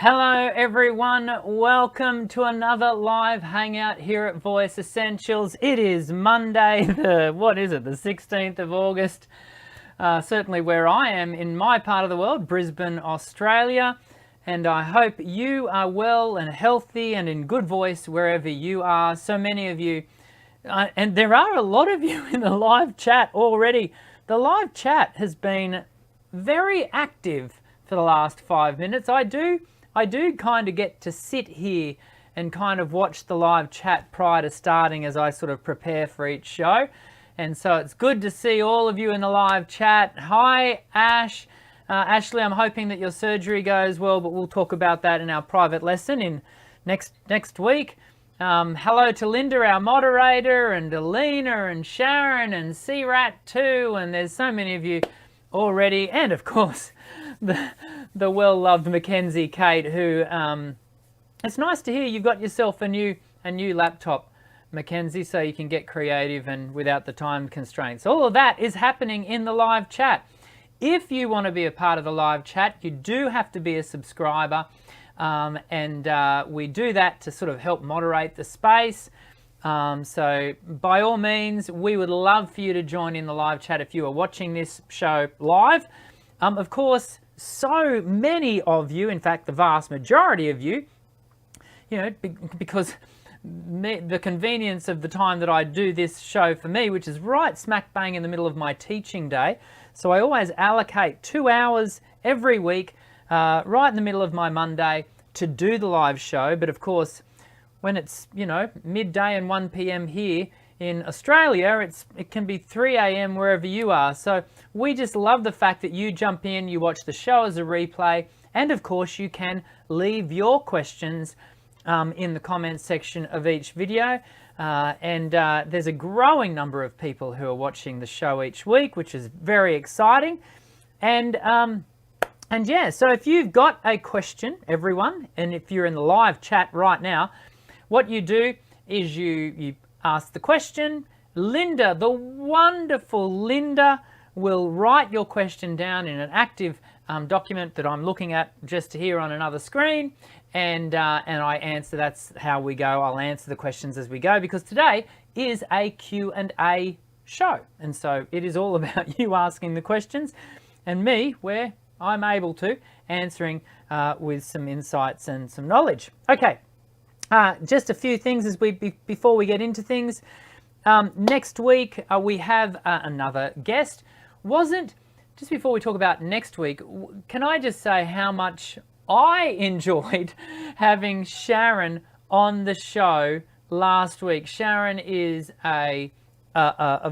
Hello everyone, welcome to another live hangout here at Voice Essentials. It is Monday, the 16th of August, certainly where I am in my part of the world, Brisbane, Australia. And I hope you are well and healthy and in good voice wherever you are. So many of you, and there are a lot of you in the live chat already. The live chat has been very active for the last 5 minutes. I do kind of get to sit here and kind of watch the live chat prior to starting as I sort of prepare for each show. And so it's good to see all of you in the live chat. Hi, Ash. Ashley, I'm hoping that your surgery goes well, but we'll talk about that in our private lesson in next week. Hello to Linda, our moderator, and Alina and Sharon and C-Rat too. And there's so many of you already. And of course, the well-loved Mackenzie Kate, who it's nice to hear you've got yourself a new laptop, Mackenzie, so you can get creative and without the time constraints. All of that is happening in the live chat. If you want to be a part of the live chat, you do have to be a subscriber, and we do that to sort of help moderate the space. So by all means, we would love for you to join in the live chat if you are watching this show live. Of course, so many of you, in fact, the vast majority of you, because the convenience of the time that I do this show for me, which is right smack bang in the middle of my teaching day. So I always allocate 2 hours every week, right in the middle of my Monday to do the live show. But of course, when it's, midday and 1 p.m. here in Australia, it can be 3 a.m. wherever you are. So we just love the fact that you jump in, you watch the show as a replay, and of course you can leave your questions in the comments section of each video. And there's a growing number of people who are watching the show each week, which is very exciting. And yeah, so if you've got a question, everyone, and if you're in the live chat right now, what you do is you ask the question. Linda, the wonderful Linda, will write your question down in an active document that I'm looking at just here on another screen, and I answer. That's how we go. I'll answer the questions as we go, because today is a Q&A show, and so it is all about you asking the questions and me, where I'm able to, answering with some insights and some knowledge. Okay. Just a few things before we get into things. Next week we have another guest. Just before we talk about next week, can I just say how much I enjoyed having Sharon on the show last week. Sharon is a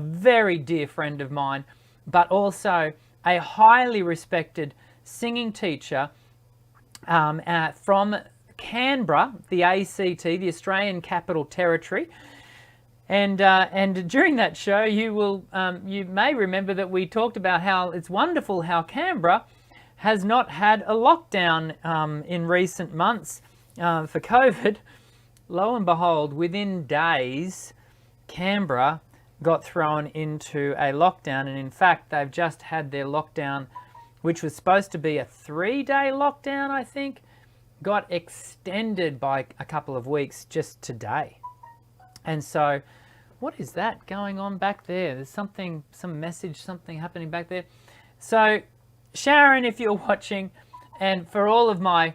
very dear friend of mine, but also a highly respected singing teacher from Canberra, the ACT, the Australian Capital Territory, and during that show, you may remember that we talked about how it's wonderful how Canberra has not had a lockdown in recent months for COVID. Lo and behold, within days, Canberra got thrown into a lockdown, and in fact, they've just had their lockdown, which was supposed to be a 3-day lockdown, I think, got extended by a couple of weeks just today. And so what is that going on back there? There's some message, something happening back there. So Sharon, if you're watching, and for all of my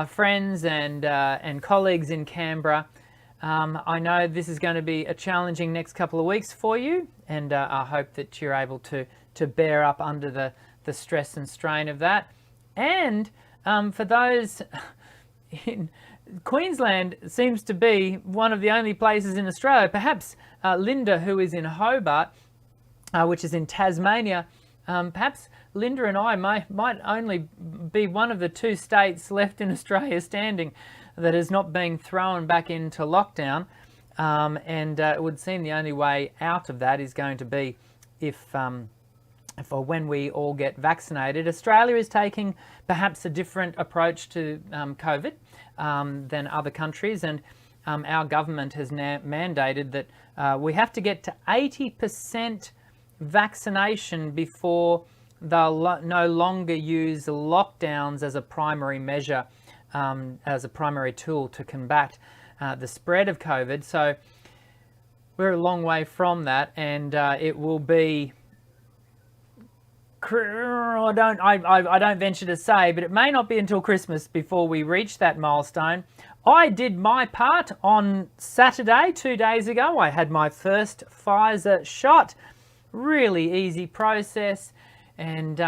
friends and colleagues in Canberra, I know this is going to be a challenging next couple of weeks for you, and I hope that you're able to bear up under the stress and strain of that. And for those in Queensland, seems to be one of the only places in Australia, perhaps Linda, who is in Hobart, which is in Tasmania, perhaps Linda and I might only be one of the 2 states left in Australia standing that is not being thrown back into lockdown, and it would seem the only way out of that is going to be if or when we all get vaccinated. Australia is taking perhaps a different approach to COVID than other countries, and our government has now mandated that we have to get to 80% vaccination before they'll no longer use lockdowns as a primary measure as a primary tool to combat the spread of COVID. So we're a long way from that, and it will be, I don't venture to say, but it may not be until Christmas before we reach that milestone. I did my part on Saturday, 2 days ago. I had my first Pfizer shot. Really easy process, and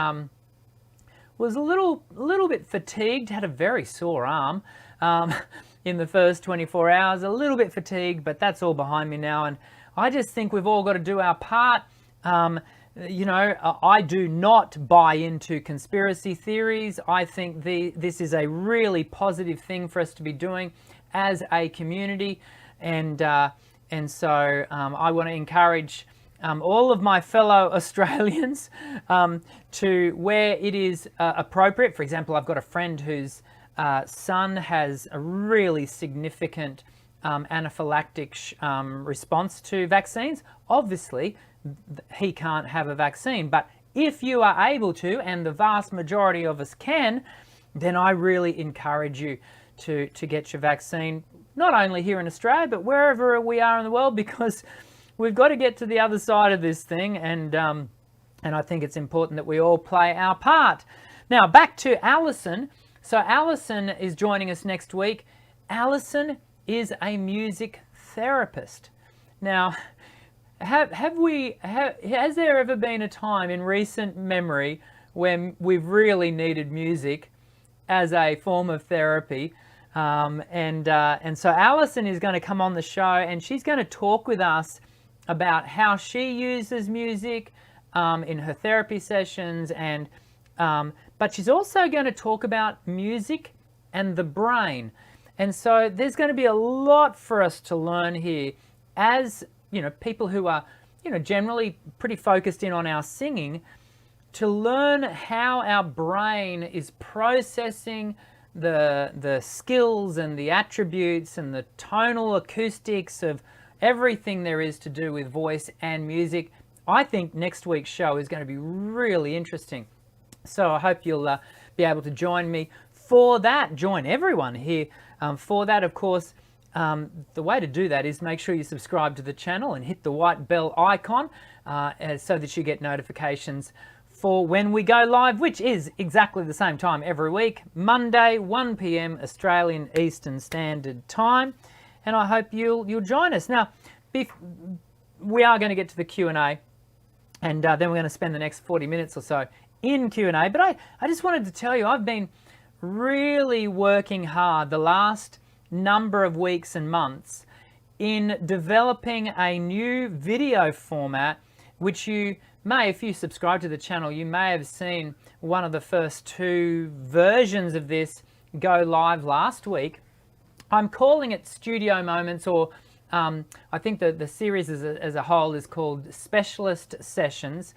was a little bit fatigued, had a very sore arm in the first 24 hours, a little bit fatigued, but that's all behind me now. And I just think we've all got to do our part. You know, I do not buy into conspiracy theories. I think this is a really positive thing for us to be doing as a community, and so I want to encourage all of my fellow Australians to, where it is appropriate. For example, I've got a friend whose son has a really significant anaphylactic response to vaccines. Obviously, he can't have a vaccine, but if you are able to, and the vast majority of us can, then I really encourage you to get your vaccine, not only here in Australia, but wherever we are in the world, because we've got to get to the other side of this thing, and I think it's important that we all play our part. Now, back to Allison. So Allison is joining us next week. Allison is a music therapist. Now, has there ever been a time in recent memory when we've really needed music as a form of therapy? And so Allison is going to come on the show, and she's going to talk with us about how she uses music in her therapy sessions, and but she's also going to talk about music and the brain. And so there's going to be a lot for us to learn here as, you know, people who are, you know, generally pretty focused in on our singing, to learn how our brain is processing the skills and the attributes and the tonal acoustics of everything there is to do with voice and music. I think next week's show is going to be really interesting. So I hope you'll be able to join me for that. Join everyone here for that, of course. The way to do that is make sure you subscribe to the channel and hit the white bell icon so that you get notifications for when we go live, which is exactly the same time every week, Monday, 1 p.m. Australian Eastern Standard Time. And I hope you'll join us. Now, we are going to get to the Q&A, and then we're going to spend the next 40 minutes or so in Q&A. But I just wanted to tell you, I've been really working hard the last number of weeks and months in developing a new video format, which you may, if you subscribe to the channel, you may have seen one of the first 2 versions of this go live last week. I'm calling it Studio Moments, or I think the series as a whole is called Specialist Sessions.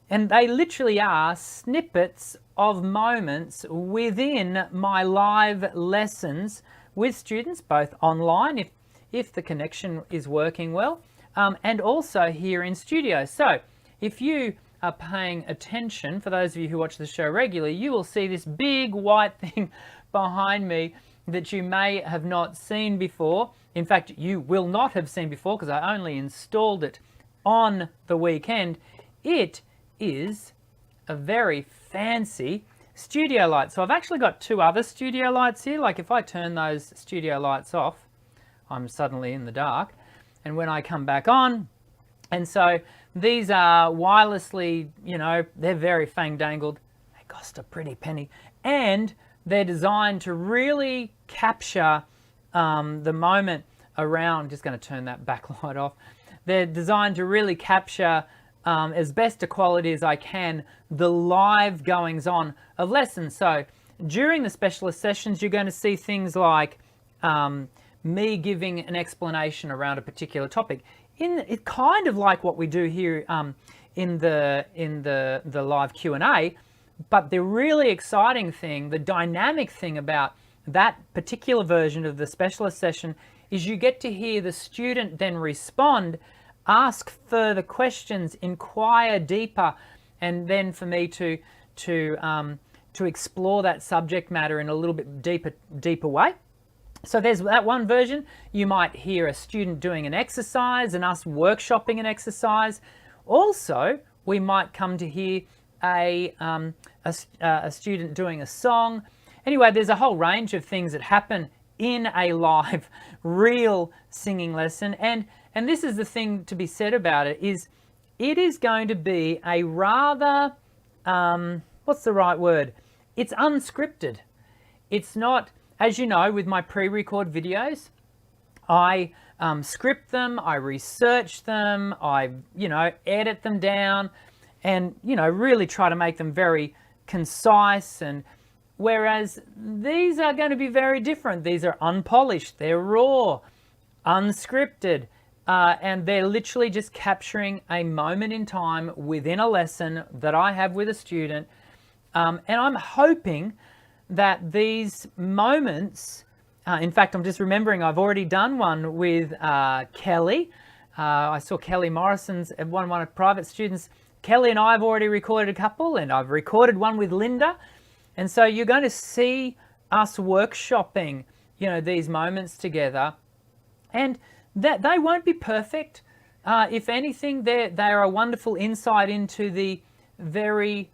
And they literally are snippets of moments within my live lessons with students, both online, if the connection is working well, and also here in studio. So if you are paying attention, for those of you who watch the show regularly, you will see this big white thing behind me that you may have not seen before. In fact, you will not have seen before, because I only installed it on the weekend. It is a very fancy studio light. So I've actually got 2 other studio lights here. Like if I turn those studio lights off, I'm suddenly in the dark. And when I come back on, and so these are wirelessly, you know, they're very fang-dangled. They cost a pretty penny. And they're designed to really capture the moment around. Just going to turn that backlight off. They're designed to really capture as best a quality as I can the live goings on of lessons. So during the specialist sessions, you're going to see things like me giving an explanation around a particular topic. It's kind of like what we do here in the live Q&A, but the really exciting thing, the dynamic thing about that particular version of the specialist session is you get to hear the student then respond, ask further questions, inquire deeper, and then for me to to explore that subject matter in a little bit deeper way. So there's that one version. You might hear a student doing an exercise and us workshopping an exercise. Also, we might come to hear a student doing a song. Anyway, there's a whole range of things that happen in a live, real singing lesson. And this is the thing to be said about it, is it is going to be a rather, what's the right word? It's unscripted. It's not, as you know, with my pre-record videos, I script them, I research them, I, edit them down and, really try to make them very concise. And whereas these are going to be very different. These are unpolished, they're raw, unscripted, and they're literally just capturing a moment in time within a lesson that I have with a student. And I'm hoping that these moments, in fact, I'm just remembering I've already done one with Kelly. I saw Kelly Morrison's, one of my private students. Kelly and I have already recorded a couple, and I've recorded one with Linda. And so you're going to see us workshopping, these moments together. And that they won't be perfect. If anything, they are a wonderful insight into the very,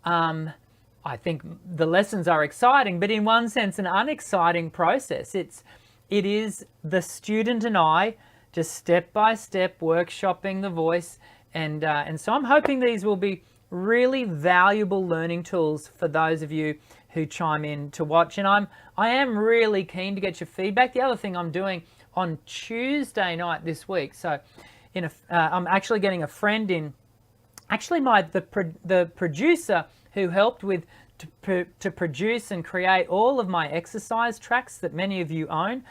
I think the lessons are exciting, but in one sense, an unexciting process. It is the student and I just step by step workshopping the voice. And so I'm hoping these will be really valuable learning tools for those of you who chime in to watch. And I am really keen to get your feedback. The other thing I'm doing on Tuesday night this week, so I'm actually getting a friend in, actually the producer who helped with to produce and create all of my exercise tracks that many of you own,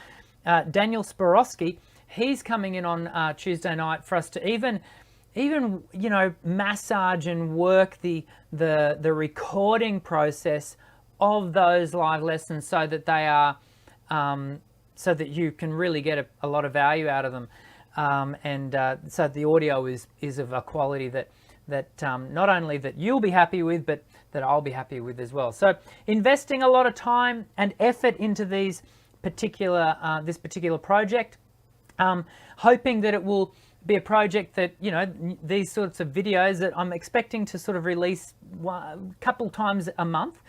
Daniel Sporowski. He's coming in on Tuesday night for us to even massage and work the recording process of those live lessons so that they are so that you can really get a lot of value out of them, and so the audio is of a quality that not only that you'll be happy with, but that I'll be happy with as well. So investing a lot of time and effort into this particular project, hoping that it will be a project that, these sorts of videos that I'm expecting to sort of release a couple times a month,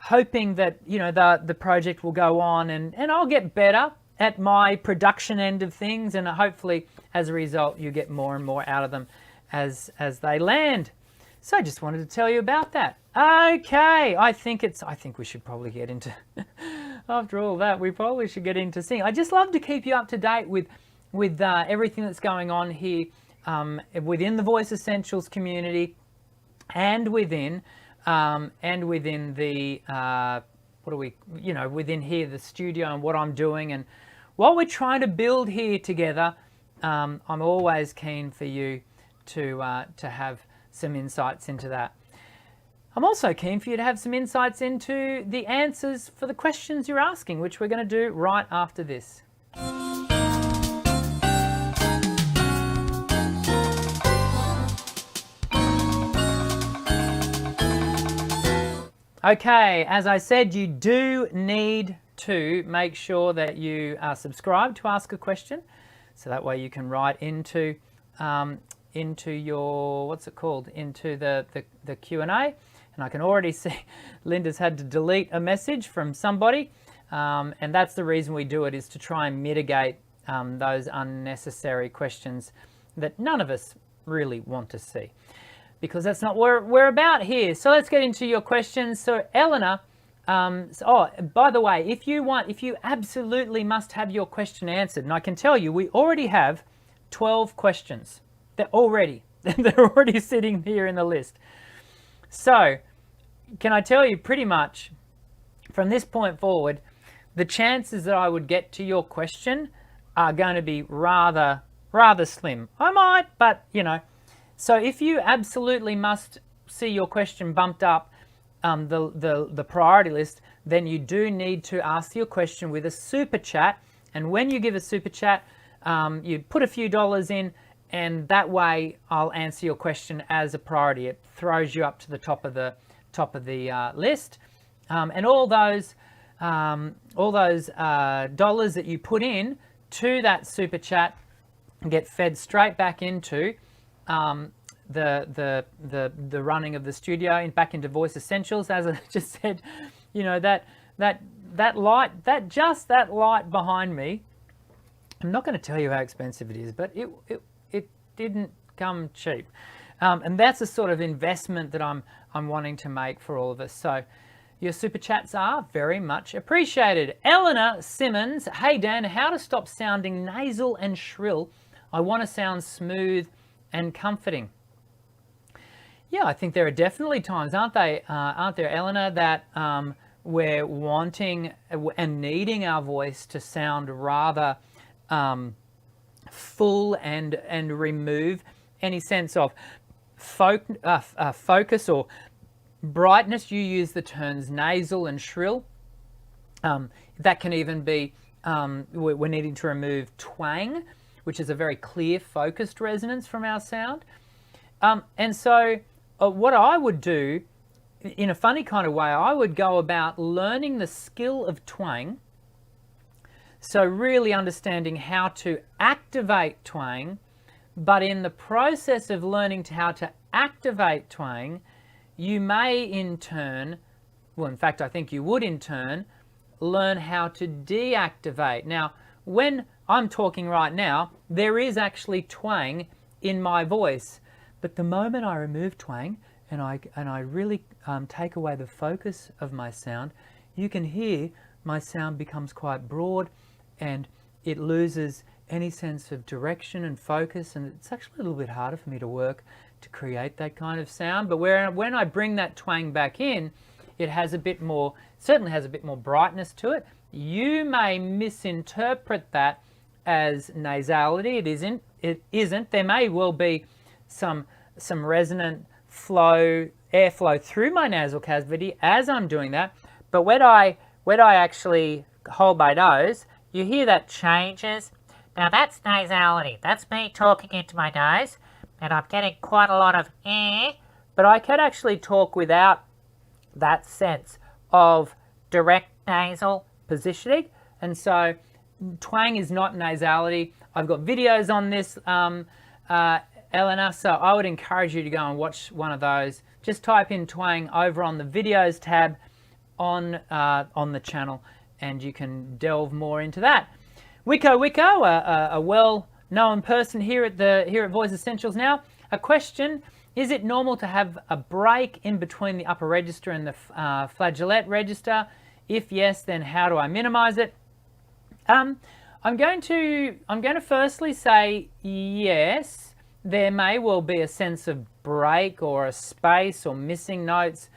hoping that, the project will go on and I'll get better at my production end of things, and hopefully as a result you get more and more out of them as they land. So I just wanted to tell you about that. Okay, I think we should probably get into after all that, we probably should get into singing. I just love to keep you up to date with everything that's going on here within the Voice Essentials community and within the within here, the studio, and what I'm doing and what we're trying to build here together. I'm always keen for you to have some insights into that. I'm also keen for you to have some insights into the answers for the questions you're asking, which we're going to do right after this. Okay, as I said, you do need to make sure that you are subscribed to Ask a Question, so that way you can write into your, what's it called, into the Q&A. And I can already see Linda's had to delete a message from somebody, and that's the reason we do it, is to try and mitigate those unnecessary questions that none of us really want to see, because that's not what we're about here. So let's get into your questions. So Eleanor, by the way, if you absolutely must have your question answered, and I can tell you, we already have 12 questions. They're already sitting here in the list. So can I tell you, pretty much from this point forward, the chances that I would get to your question are going to be rather slim. I might, but so if you absolutely must see your question bumped up the priority list, then you do need to ask your question with a super chat. And when you give a super chat, you put a few dollars in, and that way I'll answer your question as a priority. It throws you up to the top of top of the list. And all those dollars that you put in to that super chat get fed straight back into the running of the studio and back into Voice Essentials. As I just said, you know, that light behind me, I'm not going to tell you how expensive it is, but it didn't come cheap. And that's the sort of investment that I'm wanting to make for all of us. So your super chats are very much appreciated. Eleanor Simmons, hey Dan, how to stop sounding nasal and shrill? I want to sound smooth and comforting. Yeah, I think there are definitely times, aren't there, Eleanor, that we're wanting and needing our voice to sound rather full and remove any sense of focus or brightness. You use the terms nasal and shrill. That can even be, we're needing to remove twang, which is a very clear focused resonance from our sound. And so what I would do, in a funny kind of way, I would go about learning the skill of twang. So really understanding how to activate twang, but in the process of learning how to activate twang, you may in turn, well, in fact, I think you would in turn, learn how to deactivate. Now, when I'm talking right now, there is actually twang in my voice, but the moment I remove twang and I really take away the focus of my sound, you can hear my sound becomes quite broad and it loses any sense of direction and focus, and it's actually a little bit harder for me to work to create that kind of sound. But when I bring that twang back in, it has a bit more, certainly has a bit more brightness to it. You may misinterpret that as nasality. It isn't. There may well be some resonant airflow through my nasal cavity as I'm doing that. But when I actually hold my nose, you hear that changes. Now that's nasality. That's me talking into my nose, and I'm getting quite a lot of air, but I can actually talk without that sense of direct nasal positioning. And so twang is not nasality. I've got videos on this, Eleanor, so I would encourage you to go and watch one of those. Just type in twang over on the videos tab on the channel, and you can delve more into that. Wicco, a well-known person here at Voice Essentials now. A question: is it normal to have a break in between the upper register and the flageolet register? If yes, then how do I minimize it? I'm going to firstly say yes. There may well be a sense of break or a space or missing notes,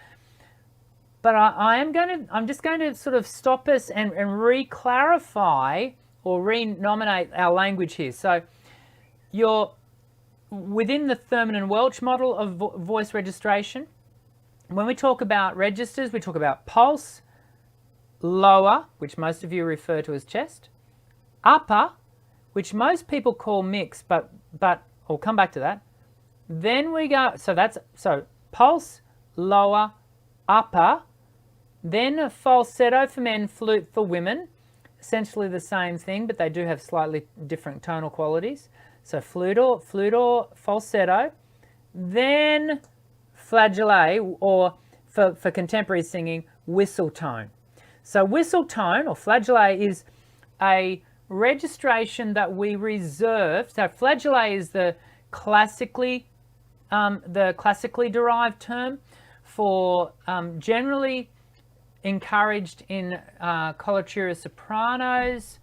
but I'm just going to sort of stop us and re-clarify or renominate our language here. So you're within the Thurman and Welch model of voice registration. When we talk about registers, we talk about pulse, lower, which most of you refer to as chest, upper, which most people call mix, but I'll come back to that. Then we go, so pulse, lower, upper, then a falsetto for men, flute for women. Essentially the same thing, but they do have slightly different tonal qualities. So flute or falsetto, then flageolet, or for contemporary singing, whistle tone. So whistle tone or flageolet is a registration that we reserve. So flageolet is the classically derived term for generally encouraged in coloratura sopranos,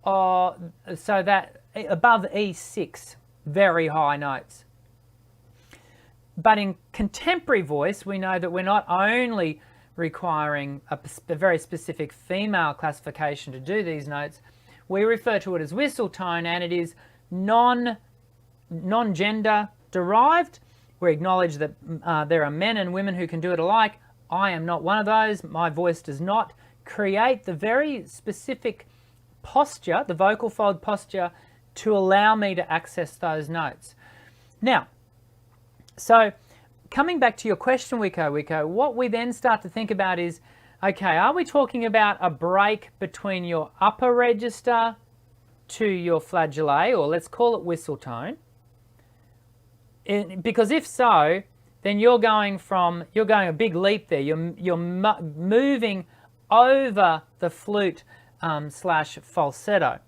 or so that above E6, very high notes. But in contemporary voice, we know that we're not only requiring a very specific female classification to do these notes. We refer to it as whistle tone, and it is non-gender derived. We acknowledge that there are men and women who can do it alike. I am not one of those. My voice does not create the very specific posture, the vocal fold posture, to allow me to access those notes. Now, so coming back to your question, Wiko, what we then start to think about is, okay, are we talking about a break between your upper register to your flageolet, or let's call it whistle tone? Because if so, then you're going a big leap there. You're moving over the flute slash falsetto.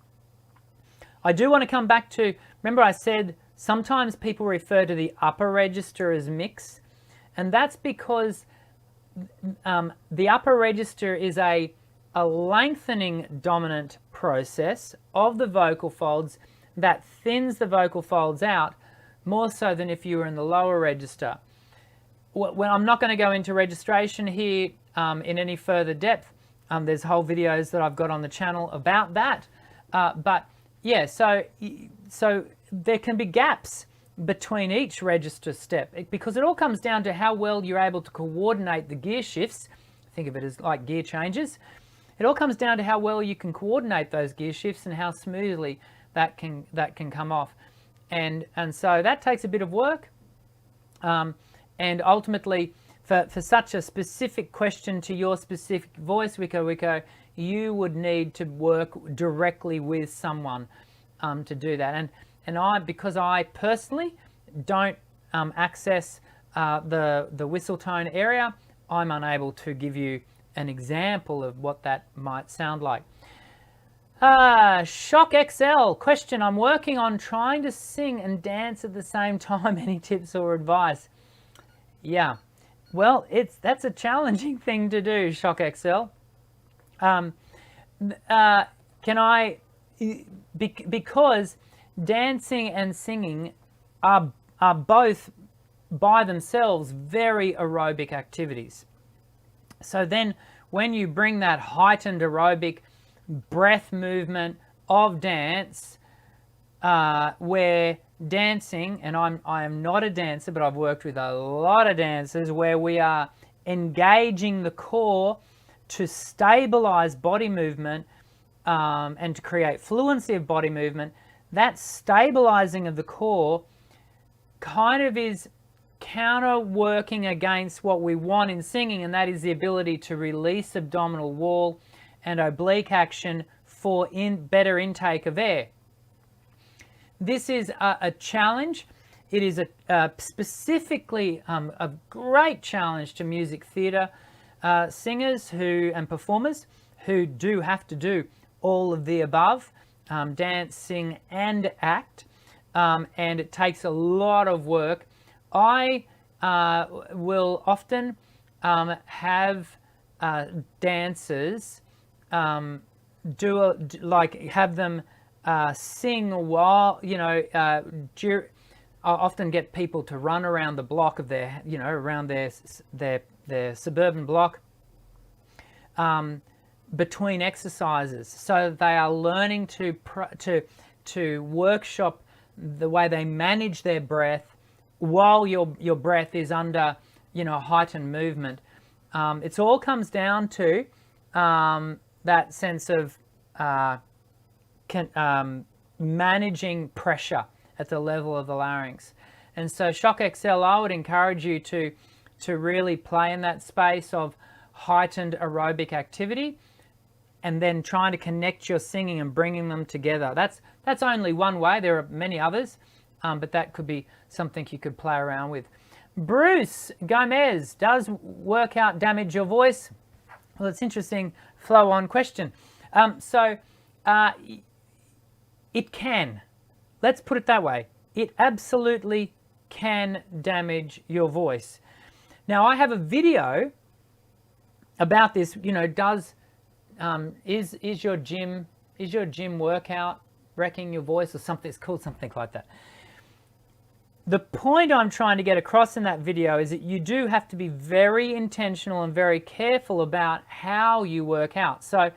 I do want to come back to, remember I said sometimes people refer to the upper register as mix, and that's because the upper register is a lengthening dominant process of the vocal folds that thins the vocal folds out more so than if you were in the lower register. Well, I'm not going to go into registration here in any further depth. There's whole videos that I've got on the channel about that. But yeah, so there can be gaps between each register step because it all comes down to how well you're able to coordinate the gear shifts. Think of it as like gear changes. It all comes down to how well you can coordinate those gear shifts and how smoothly that can come off. And so that takes a bit of work. And ultimately, for such a specific question to your specific voice, Wiko, you would need to work directly with someone to do that. And because I personally don't access the whistle tone area, I'm unable to give you an example of what that might sound like. Shock XL question: I'm working on trying to sing and dance at the same time. Any tips or advice? Yeah, well, that's a challenging thing to do, Shock XL. Because dancing and singing are both by themselves very aerobic activities. So then when you bring that heightened aerobic breath movement of dance, where dancing, and I am not a dancer, but I've worked with a lot of dancers where we are engaging the core to stabilize body movement and to create fluency of body movement. That stabilizing of the core kind of is counter working against what we want in singing, and that is the ability to release abdominal wall and oblique action for better intake of air. This is a challenge. It is specifically a great challenge to music theatre singers and performers who do have to do all of the above, dance, sing and act, and it takes a lot of work. I will often have dancers have them sing while, I often get people to run around the block of their, around their suburban block between exercises, so they are learning to workshop the way they manage their breath while your breath is under, heightened movement. It all comes down to that sense of managing pressure at the level of the larynx. And so Shock XL, I would encourage you to really play in that space of heightened aerobic activity, and then trying to connect your singing and bringing them together. That's only one way. There are many others, but that could be something you could play around with. Bruce Gomez: does workout damage your voice? Well, it's interesting flow-on question. It can. Let's put it that way. It absolutely can damage your voice. Now, I have a video about this. Is your gym workout wrecking your voice, or something? It's called something like that. The point I'm trying to get across in that video is that you do have to be very intentional and very careful about how you work out. So,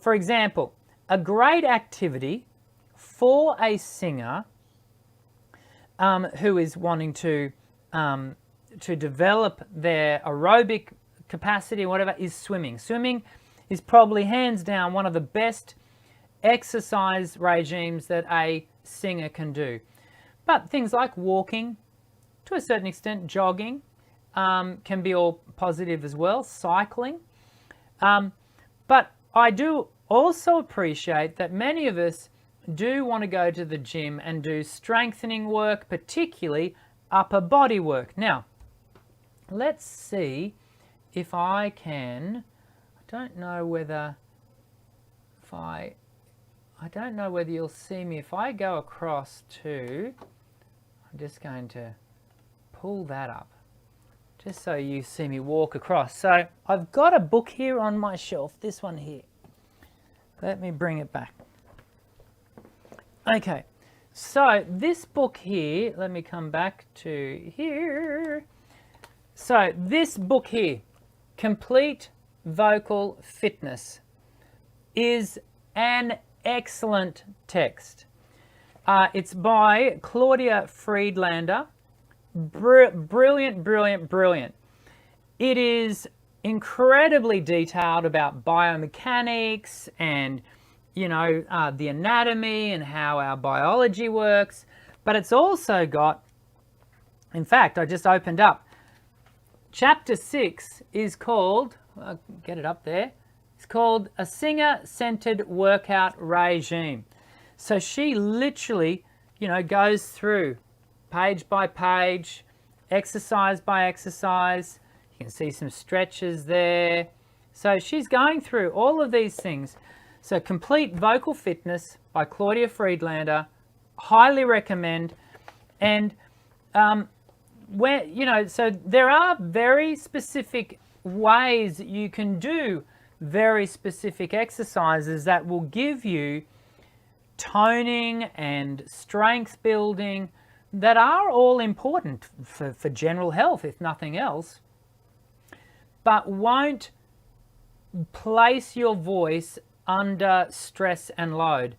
for example, a great activity for a singer who is wanting to develop their aerobic capacity or whatever is swimming. Swimming is probably hands down one of the best exercise regimes that a singer can do. But things like walking, to a certain extent, jogging can be all positive as well, cycling. But I do also appreciate that many of us do want to go to the gym and do strengthening work, particularly upper body work. Now, let's see if I can, I don't know whether you'll see me. If I go across to, I'm just going to pull that up, just so you see me walk across. So I've got a book here on my shelf, this one here. Let me bring it back. Okay, so this book here, let me come back to here. So this book here, Complete Vocal Fitness, is an excellent text. It's by Claudia Friedlander. Brilliant, brilliant, brilliant. It is incredibly detailed about biomechanics and, you know, the anatomy and how our biology works. But it's also got, in fact, I just opened up, Chapter 6 is called, I'll get it up there, it's called A Singer-Centered Workout Regime. So she literally, you know, goes through page by page, exercise by exercise. You can see some stretches there. So she's going through all of these things. So Complete Vocal Fitness by Claudia Friedlander, highly recommend. And where, you know, so there are very specific ways you can do very specific exercises that will give you toning and strength building that are all important for general health, if nothing else, but won't place your voice under stress and load.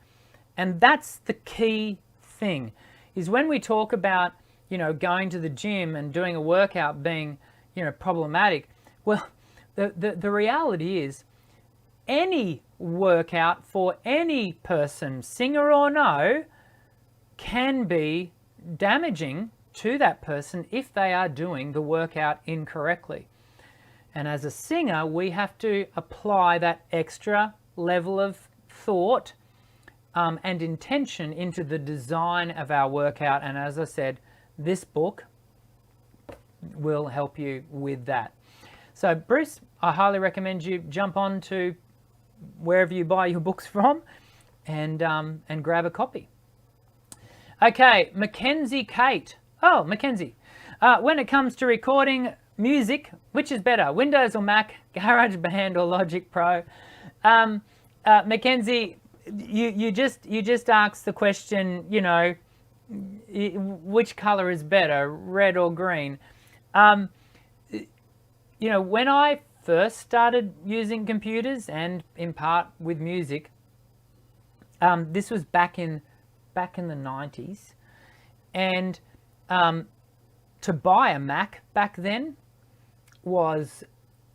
And that's the key thing, is when we talk about, you know, going to the gym and doing a workout being, you know, problematic. Well, the reality is any workout for any person, singer or no, can be damaging to that person if they are doing the workout incorrectly. And as a singer, we have to apply that extra level of thought and intention into the design of our workout. And as I said, this book will help you with that. So Bruce, I highly recommend you jump on to wherever you buy your books from and grab a copy. Okay, Mackenzie Kate. Oh, Mackenzie. When it comes to recording music, which is better, Windows or Mac, GarageBand or Logic Pro? Mackenzie, you just asked the question, you know, which color is better, red or green? You know, when I first started using computers and in part with music, this was back in the 90s, and to buy a Mac back then was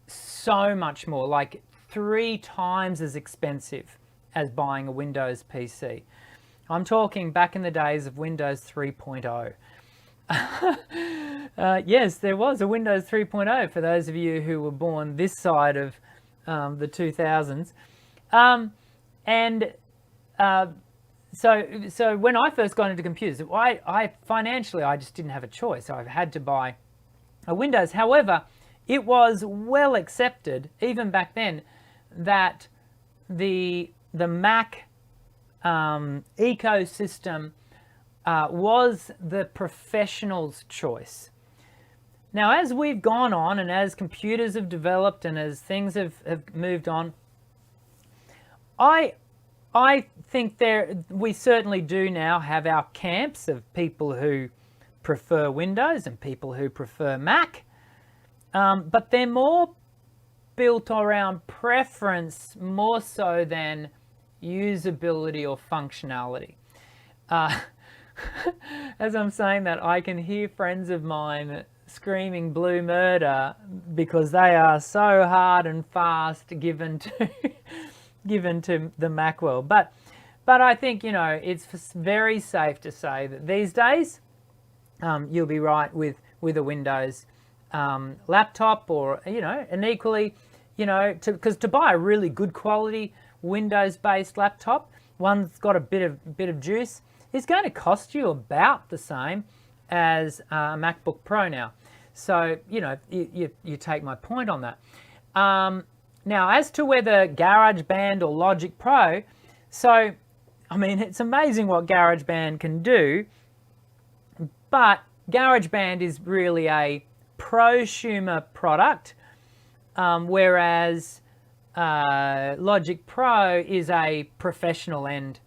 so much more, like 3 times as expensive as buying a Windows PC. I'm talking back in the days of Windows 3.0. Yes, there was a Windows 3.0 for those of you who were born this side of the 2000s. So when I first got into computers, I financially, I just didn't have a choice. I had to buy a Windows. However, it was well accepted, even back then, that the Mac ecosystem was the professional's choice. Now, as we've gone on and as computers have developed and as things have moved on, I think we certainly do now have our camps of people who prefer Windows and people who prefer Mac, but they're more built around preference more so than usability or functionality. As I'm saying that, I can hear friends of mine screaming blue murder because they are so hard and fast given to the Mac world. But I think, you know, it's very safe to say that these days you'll be right with a Windows laptop, or and equally, because to buy a really good quality Windows-based laptop, one that's got a bit of juice, is going to cost you about the same as a MacBook Pro now. So you take my point on that. Now, as to whether GarageBand or Logic Pro, so I mean, it's amazing what GarageBand can do, but GarageBand is really a prosumer product, whereas Logic Pro is a professional end.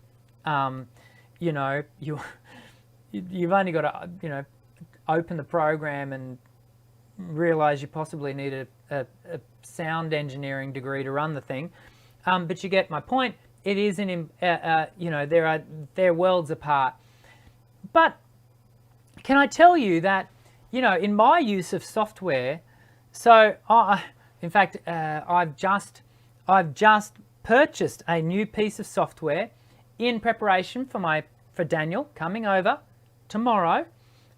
You've only got to open the program and realize you possibly need a sound engineering degree to run the thing, but you get my point. It is they're worlds apart. But can I tell you that in my use of software, so in fact I've just purchased a new piece of software in preparation for Daniel coming over tomorrow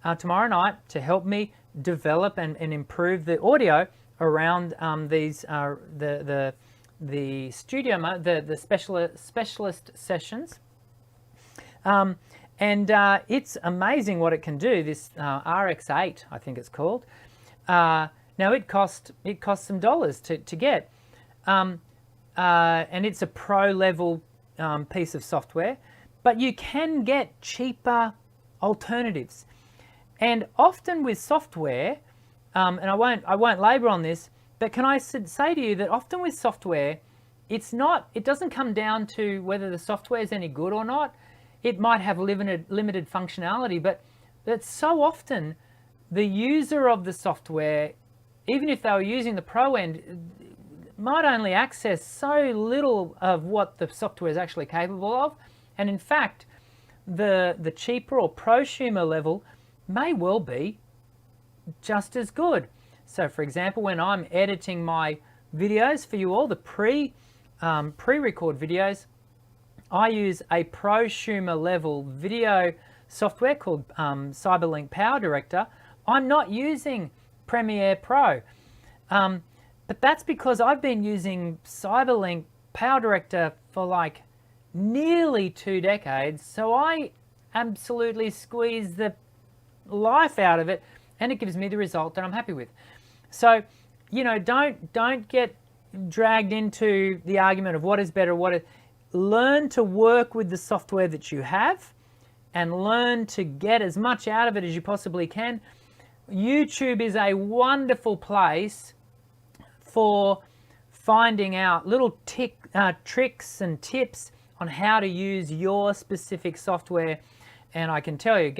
night to help me develop and improve the audio around these the studio the specialist sessions, and it's amazing what it can do. This RX8, I think it's called. Now it cost some dollars to get, and it's a pro level piece of software, but you can get cheaper alternatives. And often with software, and I won't labor on this, but can I say to you that often with software, it doesn't come down to whether the software is any good or not. It might have limited functionality, but so often the user of the software, even if they were using the pro end, might only access so little of what the software is actually capable of. And in fact, the cheaper or prosumer level may well be just as good. So for example, when I'm editing my videos for you all, the pre-record videos, I use a prosumer level video software called Cyberlink Power Director. I'm not using Premiere Pro, but that's because I've been using Cyberlink Power Director for like nearly 2 decades, so I absolutely squeeze the life out of it, and it gives me the result that I'm happy with. So don't get dragged into the argument of what is better, learn to work with the software that you have and learn to get as much out of it as you possibly can. YouTube is a wonderful place for finding out little tricks and tips on how to use your specific software. And I can tell you,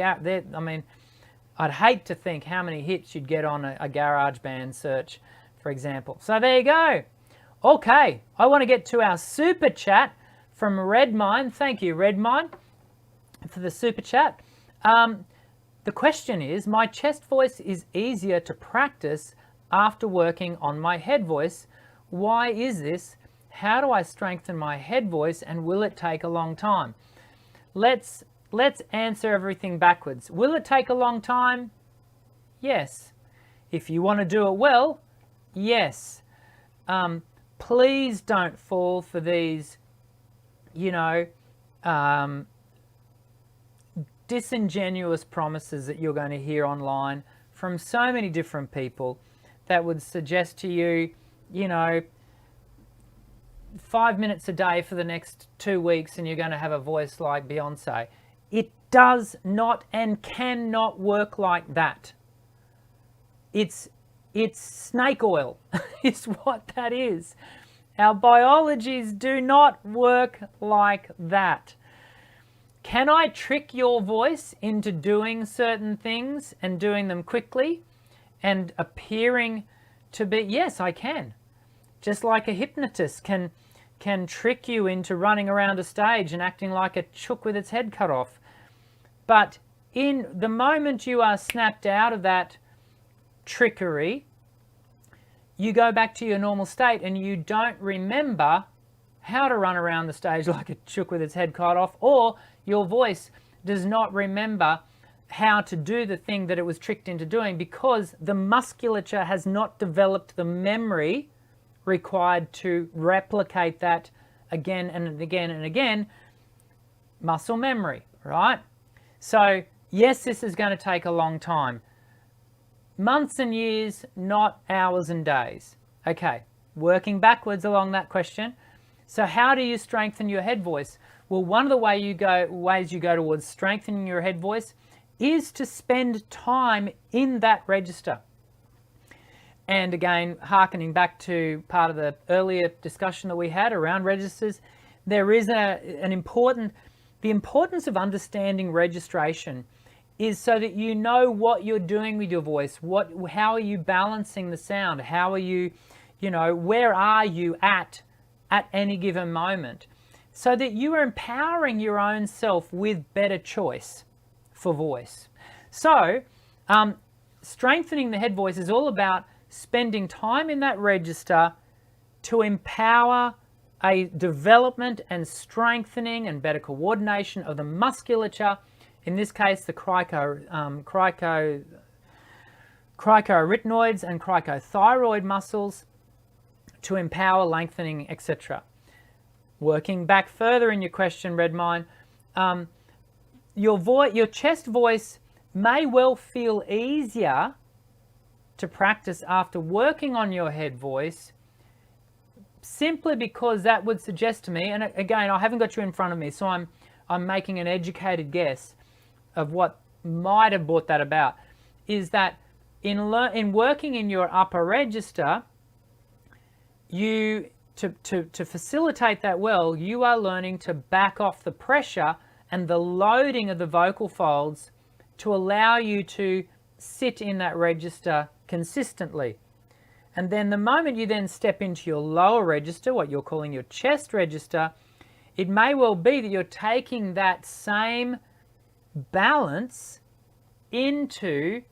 I'd hate to think how many hits you'd get on a GarageBand search, for example. So there you go. Okay, I want to get to our super chat from Redmine. Thank you, Redmine, for the super chat. The question is, my chest voice is easier to practice after working on my head voice. Why is this? How do I strengthen my head voice, and will it take a long time? Let's answer everything backwards. Will it take a long time? Yes. If you want to do it well, yes. Please don't fall for these, disingenuous promises that you're going to hear online from so many different people that would suggest to you, 5 minutes a day for the next 2 weeks and you're going to have a voice like Beyonce. It does not and cannot work like that. It's snake oil is what that is. Our biologies do not work like that. Can I trick your voice into doing certain things and doing them quickly and appearing to be? Yes, I can. Just like a hypnotist can trick you into running around a stage and acting like a chook with its head cut off. But in the moment you are snapped out of that trickery, you go back to your normal state and you don't remember how to run around the stage like a chook with its head cut off, or your voice does not remember how to do the thing that it was tricked into doing, because the musculature has not developed the memory required to replicate that again and again and again. Muscle memory, right? So yes, this is going to take a long time. Months and years, not hours and days. Okay, working backwards along that question. So how do you strengthen your head voice? Well, one of the ways you go towards strengthening your head voice is to spend time in that register. And again, hearkening back to part of the earlier discussion that we had around registers, there is the importance of understanding registration is so that you know what you're doing with your voice, how are you balancing the sound, how are you, where are you at any given moment, so that you are empowering your own self with better choice for voice. So strengthening the head voice is all about spending time in that register to empower a development and strengthening and better coordination of the musculature, in this case the cricoarytenoids and cricothyroid muscles, to empower lengthening, etc. Working back further in your question, Redmine, your chest voice may well feel easier to practice after working on your head voice, simply because that would suggest to me, and again, I haven't got you in front of me, so I'm making an educated guess of what might have brought that about, is that in working in your upper register, to facilitate that well, you are learning to back off the pressure and the loading of the vocal folds to allow you to sit in that register consistently. And then the moment you then step into your lower register, what you're calling your chest register, it may well be that you're taking that same balance into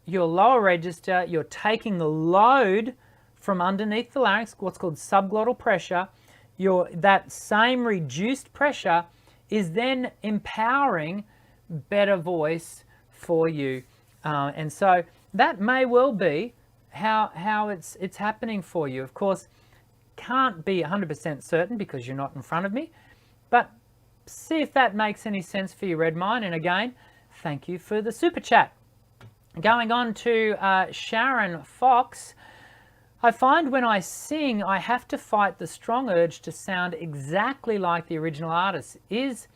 your lower register. You're taking the load from underneath the larynx, what's called subglottal pressure. That same reduced pressure is then empowering better voice for you. And so that may well be how it's happening for you. Of course, can't be 100% certain because you're not in front of me, but see if that makes any sense for you, Redmine. And again, thank you for the super chat. Going on to Sharon Fox. I find when I sing, I have to fight the strong urge to sound exactly like the original artist. Is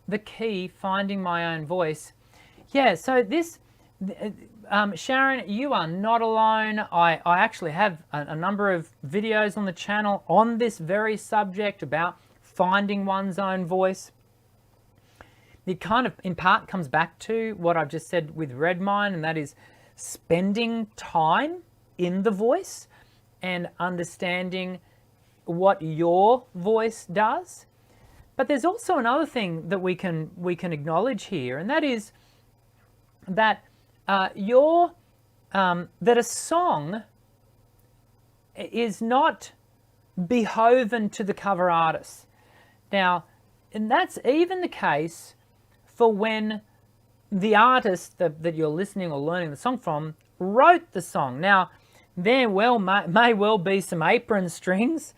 the key finding my own voice? Yeah, so this, Sharon, you are not alone. I actually have a number of videos on the channel on this very subject about finding one's own voice. It kind of, in part, comes back to what I've just said with Redmine, and that is spending time in the voice and understanding what your voice does. But there's also another thing that we can acknowledge here, and that is that that a song is not beholden to the cover artist. Now, and that's even the case for when the artist that you're listening or learning the song from wrote the song. Now, there may well be some apron strings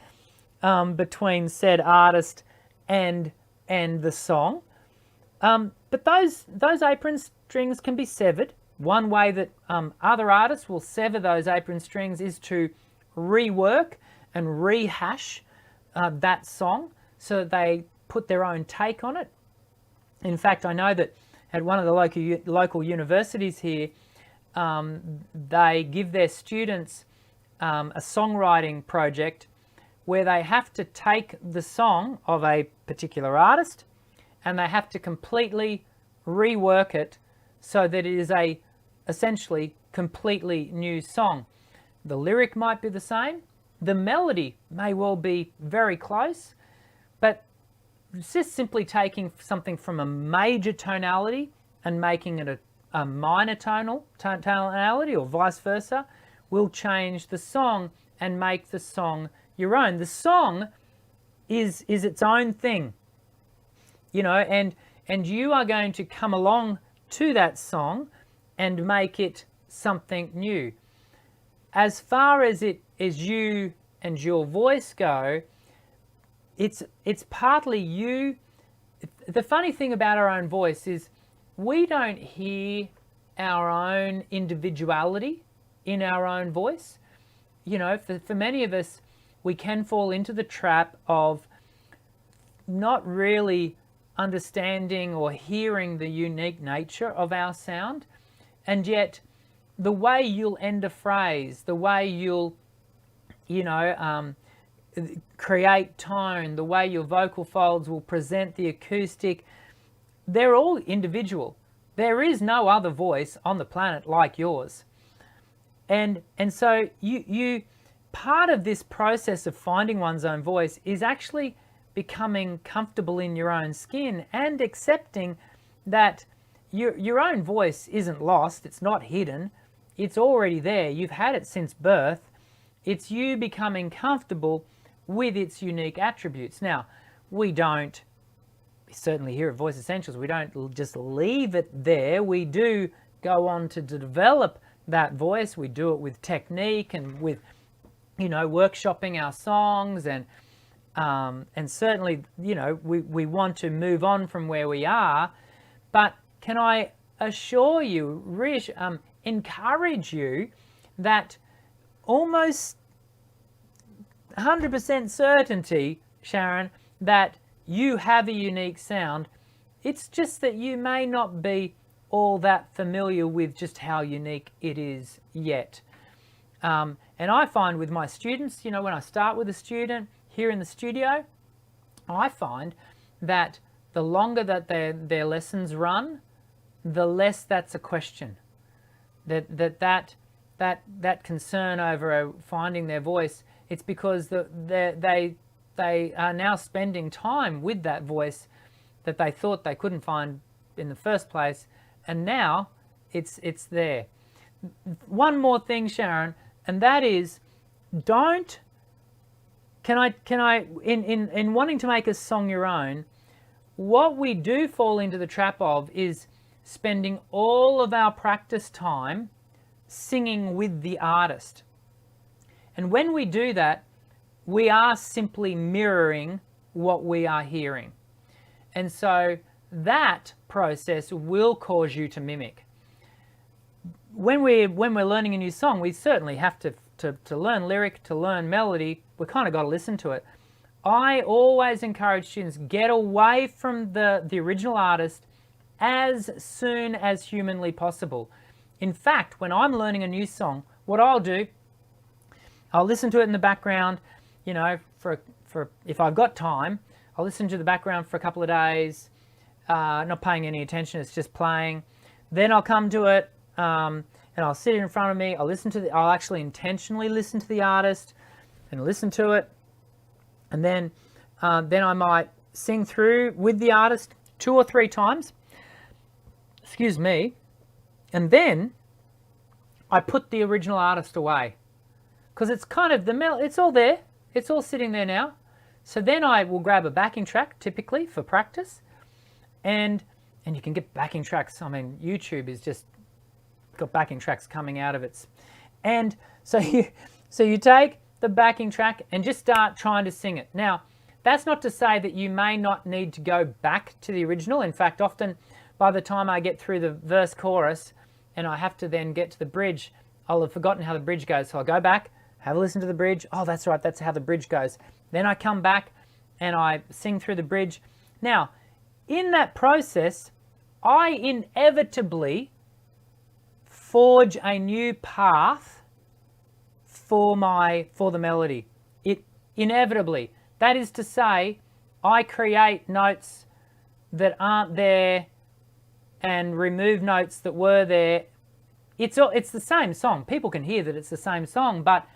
between said artist and the song, but those apron strings can be severed. One way that other artists will sever those apron strings is to rework and rehash that song so that they put their own take on it. In fact, I know that at one of the local universities here, they give their students a songwriting project where they have to take the song of a particular artist and they have to completely rework it so that it is a essentially completely new song. The lyric might be the same, the melody may well be very close, but it's just simply taking something from a major tonality and making it a minor tonality or vice versa will change the song and make the song your own. The song is its own thing, and you are going to come along to that song and make it something new. As far as you and your voice go, it's partly you. The funny thing about our own voice is we don't hear our own individuality in our own voice. You know, for many of us, we can fall into the trap of not really understanding or hearing the unique nature of our sound, and yet the way you'll end a phrase, the way you'll, create tone, the way your vocal folds will present the acoustic, they're all individual. There is no other voice on the planet like yours. And so you part of this process of finding one's own voice is actually becoming comfortable in your own skin and accepting that your own voice isn't lost, it's not hidden, it's already there, you've had it since birth. It's you becoming comfortable with its unique attributes. Now, we certainly here at Voice Essentials, we don't just leave it there. We do go on to develop that voice. We do it with technique and with, workshopping our songs, and certainly, we want to move on from where we are. But can I assure you, encourage you that almost 100% certainty, Sharon, that you have a unique sound. It's just that you may not be all that familiar with just how unique it is yet. And I find with my students, when I start with a student here in the studio, I find that the longer that their lessons run, the less that's a question. That concern over finding their voice, it's because they are now spending time with that voice that they thought they couldn't find in the first place, and now it's there. One more thing, Sharon, and that is, in wanting to make a song your own, what we do fall into the trap of is spending all of our practice time singing with the artist. And when we do that, we are simply mirroring what we are hearing. And so that process will cause you to mimic. When we're learning a new song, we certainly have to learn lyric, to learn melody. We kind of got to listen to it. I always encourage students, get away from the original artist as soon as humanly possible. In fact, when I'm learning a new song, what I'll do, I'll listen to it in the background, for if I've got time, I'll listen to the background for a couple of days, not paying any attention, it's just playing. Then I'll come to it, and I'll sit in front of me, I'll actually intentionally listen to the artist and listen to it. And then I might sing through with the artist 2 or 3 times, excuse me, and then I put the original artist away, because it's kind of it's all there, it's all sitting there now. So then I will grab a backing track, typically for practice, and you can get backing tracks. I mean, YouTube is just got backing tracks coming out of it, and so you take the backing track and just start trying to sing it. Now, that's not to say that you may not need to go back to the original. In fact, often by the time I get through the verse chorus and I have to then get to the bridge, I'll have forgotten how the bridge goes. So I'll go back, have a listen to the bridge. Oh, that's right, that's how the bridge goes. Then I come back and I sing through the bridge. Now, in that process, I inevitably forge a new path for the melody. It inevitably. That is to say, I create notes that aren't there and remove notes that were there. It's the same song. People can hear that it's the same song, but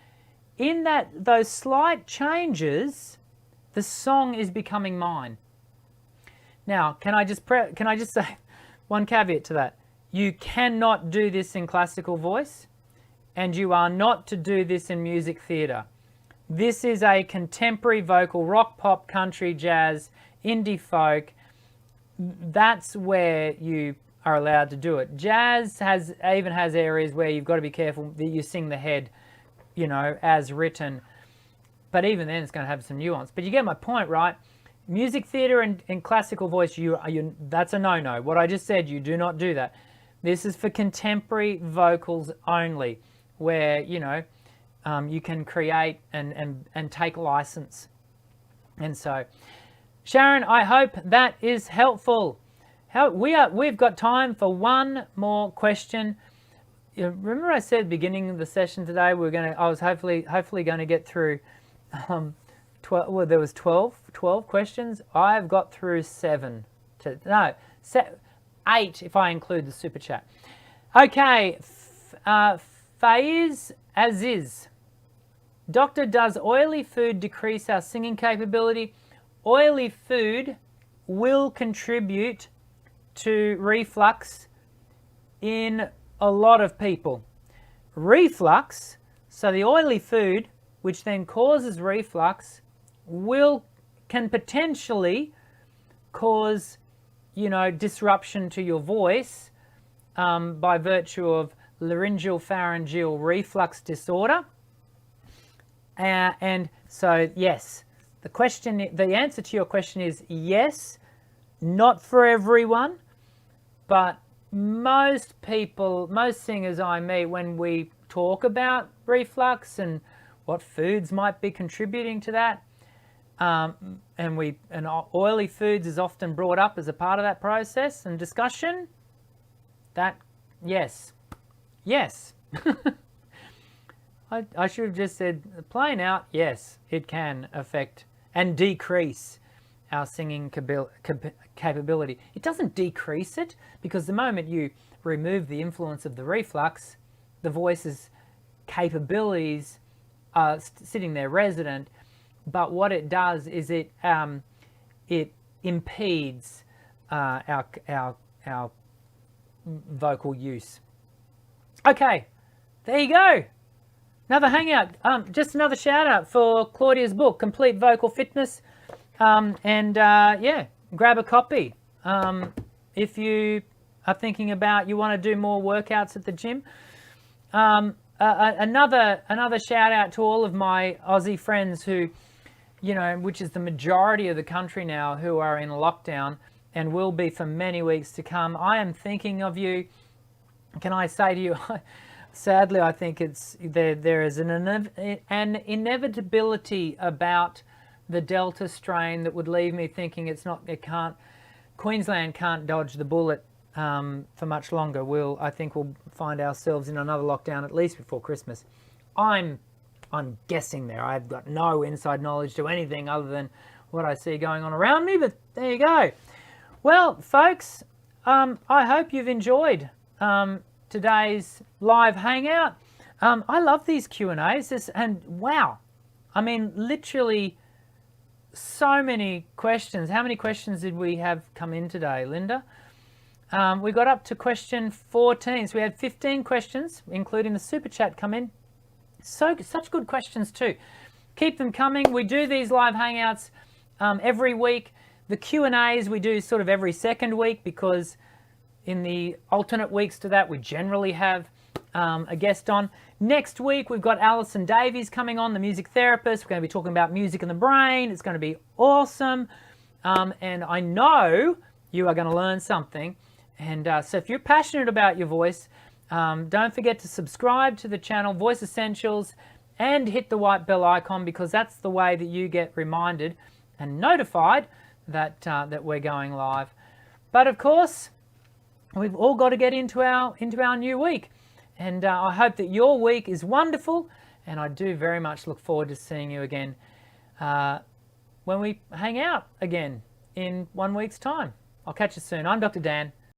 in those slight changes, the song is becoming mine. Now, can I just say one caveat to that? You cannot do this in classical voice, and you are not to do this in music theatre. This is a contemporary vocal, rock, pop, country, jazz, indie folk. That's where you are allowed to do it. Jazz even has areas where you've got to be careful that you sing the head, you know, as written. But even then, it's going to have some nuance. But you get my point, right? Music theatre and classical voice, that's a no-no. What I just said, you do not do that. This is for contemporary vocals only, where, you know, you can create and take license. And so, Sharon, I hope that is helpful. We've got time for one more question. Remember I said at the beginning of the session today I was hopefully going to get through 12. Well, there was 12 questions. I've got through 8 if I include the super chat. Okay, Faiz Aziz. Doctor, does oily food decrease our singing capability? Oily food will contribute to reflux in a lot of people. Reflux, so the oily food, which then causes reflux, can potentially cause, you know, disruption to your voice by virtue of laryngeal pharyngeal reflux disorder. And so, yes, the answer to your question is yes, not for everyone, but most people, most singers I meet, when we talk about reflux and what foods might be contributing to that, and oily foods is often brought up as a part of that process and discussion, that, yes. I should have just said plain out, yes, it can affect and decrease our singing capability. It doesn't decrease it, because the moment you remove the influence of the reflux, the voice's capabilities are sitting there resident. But what it does is it impedes our vocal use. Okay, there you go. Another hangout. Just another shout out for Claudia's book, Complete Vocal Fitness. Yeah, grab a copy. If you are thinking about, you want to do more workouts at the gym. Another shout out to all of my Aussie friends who, you know, which is the majority of the country now, who are in lockdown and will be for many weeks to come. I am thinking of you. Can I say to you, sadly, I think there is an inevitability about the Delta strain that would leave me thinking Queensland can't dodge the bullet for much longer. I think we'll find ourselves in another lockdown at least before Christmas. I'm guessing there. I've got no inside knowledge to anything other than what I see going on around me, but there you go. Well, folks, I hope you've enjoyed today's live hangout. I love these Q&As, and wow, I mean, literally so many questions. How many questions did we have come in today, Linda? We got up to question 14, so we had 15 questions, including the super chat come in. Such good questions too. Keep them coming. We do these live hangouts every week. The Q&As we do sort of every second week, because in the alternate weeks to that, we generally have a guest on. Next week, we've got Allison Davies coming on, the music therapist. We're going to be talking about music and the brain. It's going to be awesome. And I know you are going to learn something. And so if you're passionate about your voice, don't forget to subscribe to the channel, Voice Essentials, and hit the white bell icon, because that's the way that you get reminded and notified that, that we're going live. But of course, we've all got to get into our new week. And I hope that your week is wonderful, and I do very much look forward to seeing you again when we hang out again in 1 week's time. I'll catch you soon. I'm Dr. Dan.